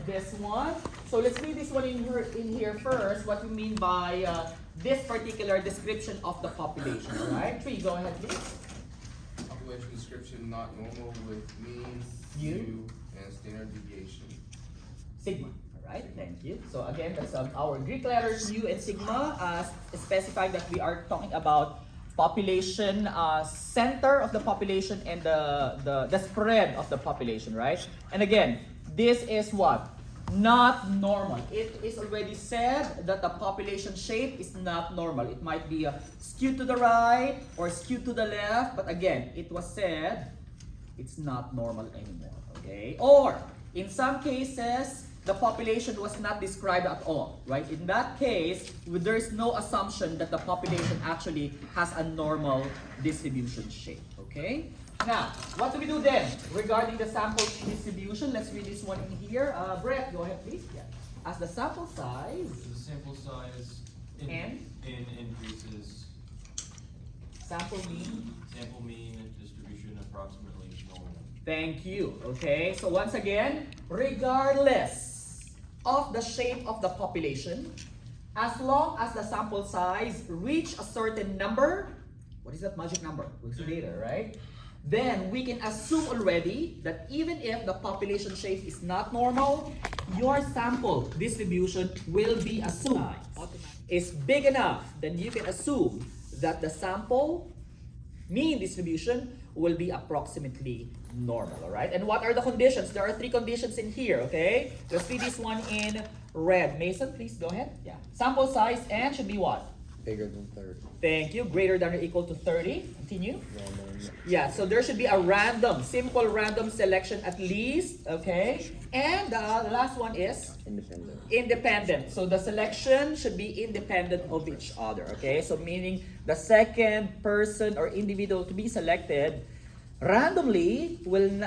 this one. So let's read this one in here first, what we mean by this particular description of the population, all right? 3, go ahead, please. Population description not normal with mean, U, and standard deviation. Sigma, all right? Thank you. So again, that's our Greek letters U and sigma, specifying that we are talking about population, center of the population and the spread of the population, right? And again, this is what? Not normal. It is already said that the population shape is not normal. It might be skewed to the right or skewed to the left, but again, it was said it's not normal anymore, okay? Or in some cases, the population was not described at all, right? In that case, there is no assumption that the population actually has a normal distribution shape, okay? Now, what do we do then regarding the sample distribution? Let's read this one in here. Brett, go ahead, please. Yeah. As the sample size The sample size increases. Sample mean. Sample mean distribution approximately normal. Thank you. Okay, so once again, regardless of the shape of the population, as long as the sample size reach a certain number, what is that magic number? We'll see later, right? Then we can assume already that even if the population shape is not normal, your sample distribution will be assumed is big enough. Then you can assume that the sample mean distribution will be approximately normal, all right? And what are the conditions? There are 3 conditions in here, okay? Let's read this one in red. Mason, please go ahead. Yeah. Sample size and should be what? Bigger than 30. Thank you. Greater than or equal to 30. Continue. Random. Yeah, so there should be a random, simple random selection at least, okay? And the last one is? Independent. Independent. So the selection should be independent of each other, okay? So meaning the second person or individual to be selected randomly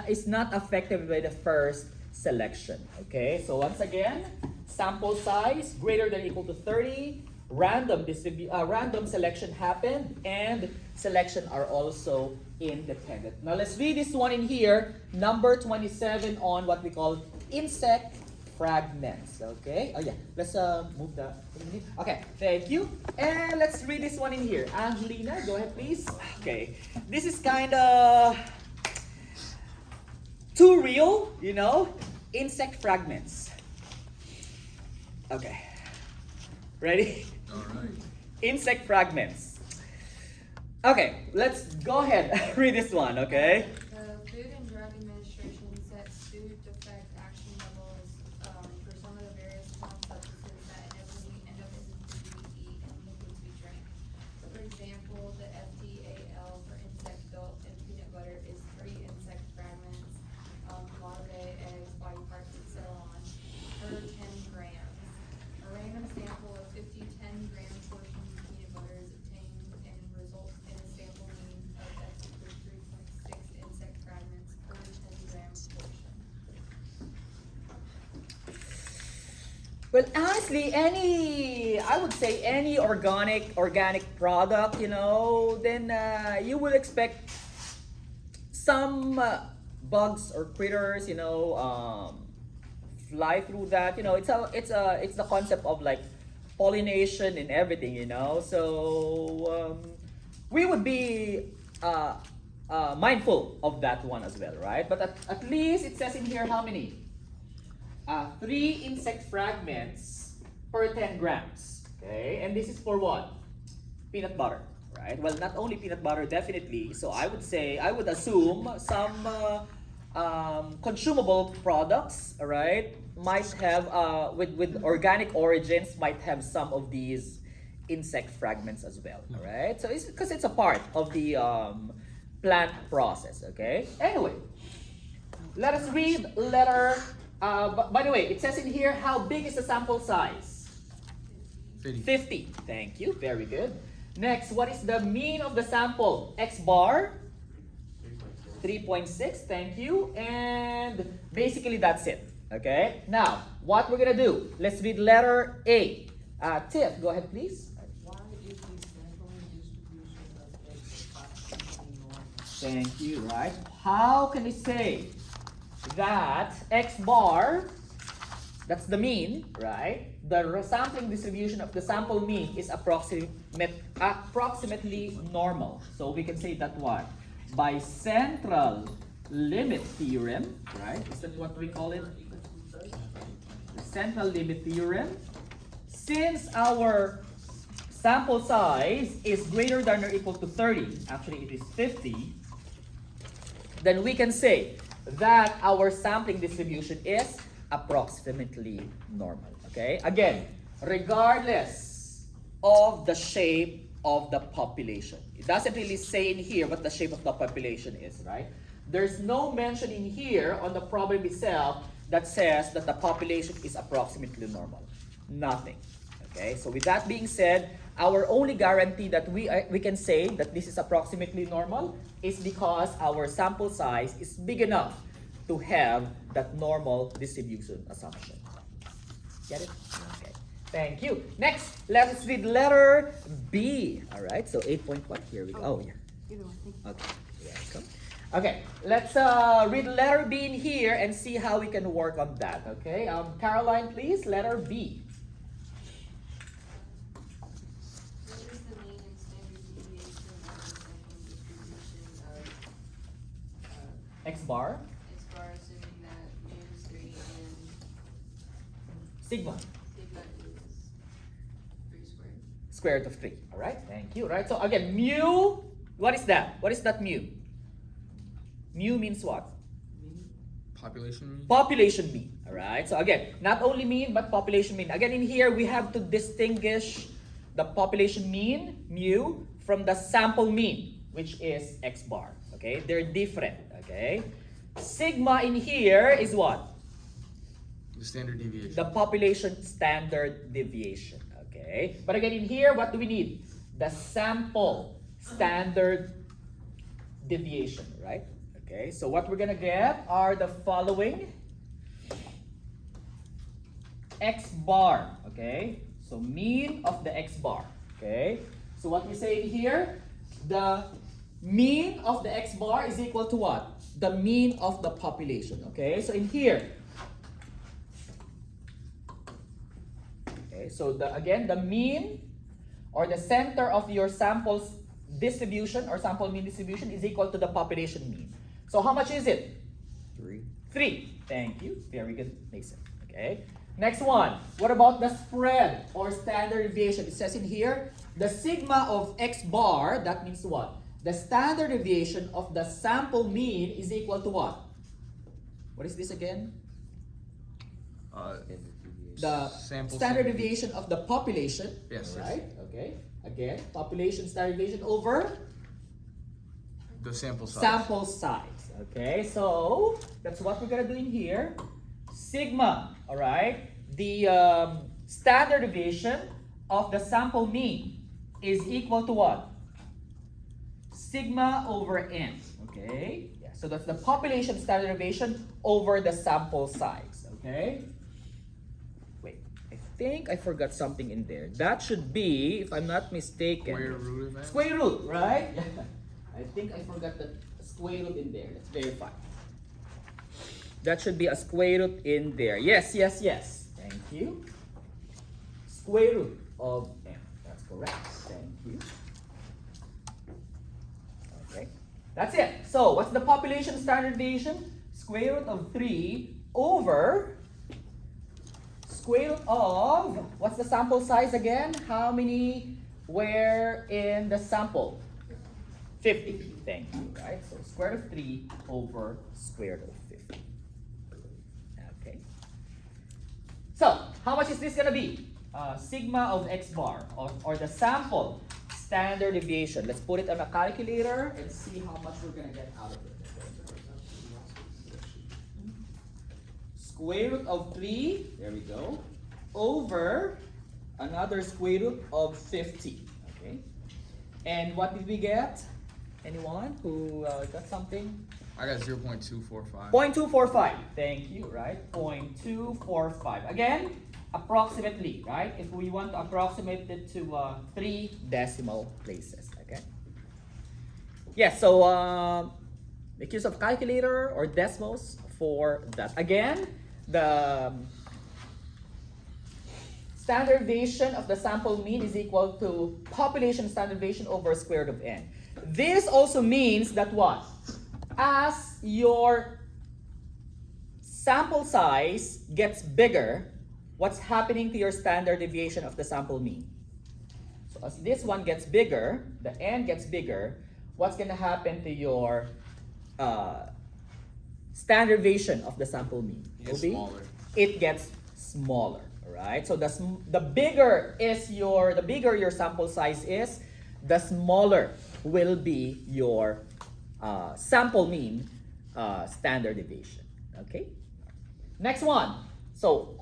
is not affected by the first selection, okay? So once again, sample size greater than or equal to 30, random selection happened, and selection are also independent. Now let's read this one in here, number 27 on what we call insect fragments. Okay. Oh yeah. Let's move the. Okay. Thank you. And let's read this one in here. Angelina, go ahead, please. Okay. This is kind of too real, you know. Insect fragments. Okay. Ready? All right. Insect fragments. Okay, let's go ahead read this one, okay? The Food and Drug Administration sets food defect action levels for some of the various plant substances that inevitably end up in the food we eat and liquids we drink. For example, the FDAL for insect milk and peanut butter is 3 insect fragments, larvae, eggs, body parts, and so on, per 10 grams. A random sample of 50 10-gram portions of peanut butter is obtained and results in a sample mean of that equals 3.6 insect fragments per 10-gram portion. Well, honestly, I would say any organic product, you know, then you will expect some bugs or critters, you know, fly through that. You know, it's the concept of like pollination and everything, you know. So we would be mindful of that one as well, right? But at least it says in here how many? 3 insect fragments per 10 grams. Okay, and this is for what? Peanut butter, right? Well, not only peanut butter, definitely. So I would assume some consumable products, right, might have with organic origins might have some of these insect fragments as well. All right, so it's because it's a part of the plant process. Okay. Anyway, let us read letter. By the way, it says in here how big is the sample size? 50. Thank you. Very good. Next, what is the mean of the sample? X bar? 3.6. Thank you. And basically that's it. Okay. Now, what we're gonna do? Let's read letter A. Tiff, go ahead, please. Why is the sampling distribution of X approximately normal? Thank you. Right. How can we say that X bar That's the mean, right? The sampling distribution of the sample mean is approximately normal. So we can say that what? By central limit theorem, right? Is that what we call it? The central limit theorem. Since our sample size is greater than or equal to 30, actually it is 50, then we can say that our sampling distribution is approximately normal. Okay? Again, regardless of the shape of the population. It doesn't really say in here what the shape of the population is, right? There's no mention in here on the problem itself that says that the population is approximately normal. Nothing. Okay? So with that being said, our only guarantee that we can say that this is approximately normal is because our sample size is big enough to have that normal distribution assumption. Get it? Okay. Thank you. Next, let's read letter B. All right. So 8.1. Here we go. Oh, yeah. Either one, thank you. Okay. Welcome. Okay. Let's read letter B in here and see how we can work on that. Okay. Caroline, please. Letter B. What is the mean and standard deviation of the sampling distribution of, X bar. X bar, assuming that mu is 3 and Sigma. sigma is 3 squared? Square root of 3. All right. Thank you. Right. So again, mu. What is that? What is that mu? Mu means what? Population mean? Population mean. All right. So again, not only mean but population mean. Again, in here we have to distinguish the population mean mu from the sample mean, which is X bar. Okay, they're different. Okay, sigma in here is what? The standard deviation. The population standard deviation. Okay, but again in here, what do we need? The sample standard deviation, right? Okay, so what we're gonna get are the following. X bar, okay? So mean of the X bar, okay? So what we say in here, the mean of the X bar is equal to what? The mean of the population, okay? So in here, okay, so again, the mean or the center of your sample's distribution or sample mean distribution is equal to the population mean. So how much is it? 3. 3. Thank you. Very good, Mason. Okay. Next one. What about the spread or standard deviation? It says in here, the sigma of X bar, that means what? The standard deviation of the sample mean is equal to what? What is this again? The Sample standard sample. deviation of the population. Yes, yes. Right? Okay. Again, population standard deviation over The sample size. sample size. Okay, so that's what we're gonna do in here. Sigma, all right. The standard deviation of the sample mean is equal to what? Sigma over n. Okay, yeah. So that's the population standard deviation over the sample size. Okay. Wait, I think I forgot something in there. That should be, if I'm not mistaken, Square root of that? square root, right? I think I forgot the square root in there. Let's verify. That should be a square root in there. Yes, yes, yes. Thank you. Square root of n. That's correct. Thank you. Okay. That's it. So, what's the population standard deviation? Square root of 3 over square root of, what's the sample size again? How many were in the sample? 50. Thank you. Right? So square root of 3 over square root of 50. Okay. So how much is this gonna be? Sigma of X bar or the sample standard deviation. Let's put it on a calculator and see how much we're gonna get out of it. Square root of 3, there we go, over another square root of 50. Okay. And what did we get? Anyone who got something? I got 0.245. 0.245. Thank you, right? 0.245. Again, approximately, right? If we want to approximate it to 3 decimal places, okay? Yes, so make use of calculator or decimals for that. Again, the standard deviation of the sample mean is equal to population standard deviation over square root of n. This also means that what? As your sample size gets bigger, what's happening to your standard deviation of the sample mean? So as this one gets bigger, the n gets bigger, what's going to happen to your standard deviation of the sample mean? It gets Obi? smaller. It gets smaller, right? So the bigger your sample size is, the smaller will be your sample mean standard deviation. Okay. Next one. So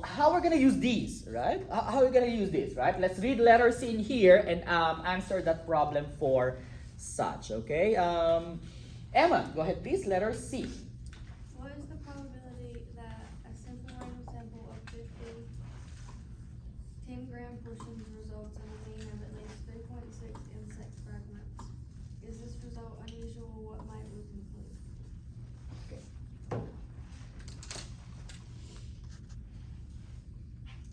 how we're gonna use these, right? How are we gonna use this, right? Let's read letter C in here and answer that problem for such. Okay. Emma, go ahead, please. Letter C. What is the probability that a simple random sample of 50 10-gram portions results in a mean of at least 3.6 insect fragments? Is this result unusual? What might we conclude? Okay.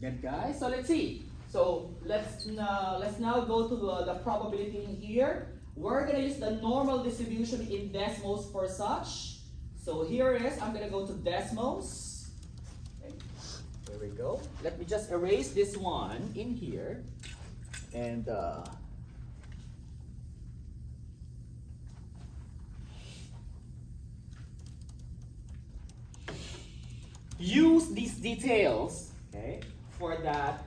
Good, guys. So let's see. So let's now go to the probability in here. We're gonna use the normal distribution in Desmos for such. So here it is. I'm gonna go to Desmos. Okay. There we go. Let me just erase this one in here, and use these details, okay, for that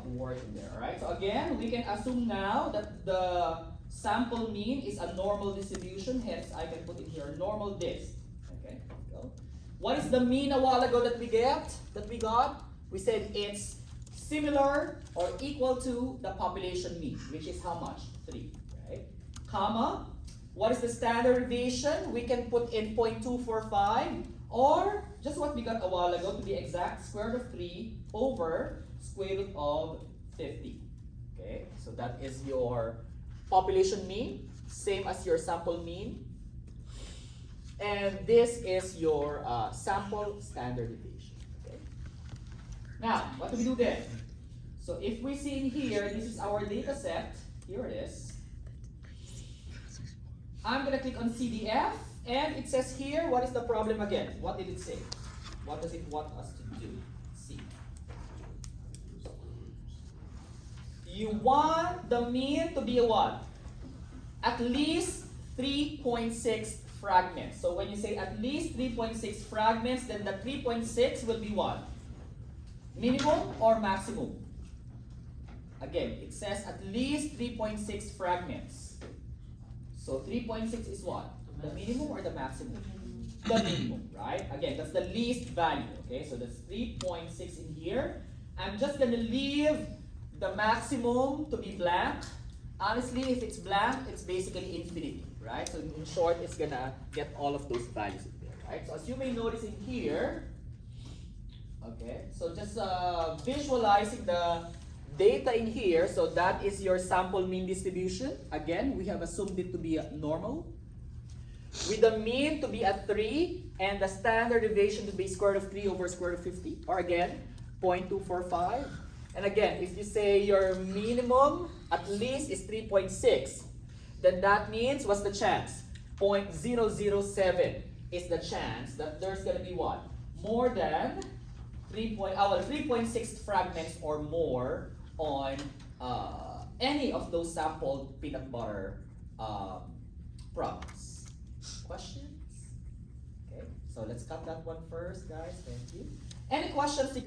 word in there. All right. So again, we can assume now that the sample mean is a normal distribution. Hence, I can put in here normal dis. Okay. Go. What is the mean a while ago that we got? We said it's similar or equal to the population mean, which is how much? 3. Right. Comma. What is the standard deviation? We can put in 0.245 or just what we got a while ago, to be exact, square root of 3 over square root of 50. Okay, so that is your population mean, same as your sample mean. And this is your sample standard deviation. Okay. Now, what do we do then? So if we see in here, this is our data set. Here it is. I'm going to click on CDF, and it says here, what is the problem again? What did it say? What does it want us to do? See. You want the mean to be what? At least 3.6 fragments. So when you say at least 3.6 fragments, then the 3.6 will be what? Minimum or maximum? Again, it says at least 3.6 fragments. So 3.6 is what? The minimum or the maximum? The minimum, right? Again, that's the least value. Okay, so that's 3.6 in here. I'm just gonna leave the maximum to be blank. Honestly, if it's blank, it's basically infinity, right? So in short, it's gonna get all of those values in there, right? So as you may notice in here, okay, so just visualizing the data in here, so that is your sample mean distribution. Again, we have assumed it to be normal, with the mean to be at 3 and the standard deviation to be square root of 3 over square root of 50, or again 0.245. And again, if you say your minimum at least is 3.6, then that means what's the chance? 0.007 is the chance that there's going to be what? More than 3.6 fragments or more on any of those sampled peanut butter products. Questions? Okay, so let's cut that one first, guys. Thank you. Any questions?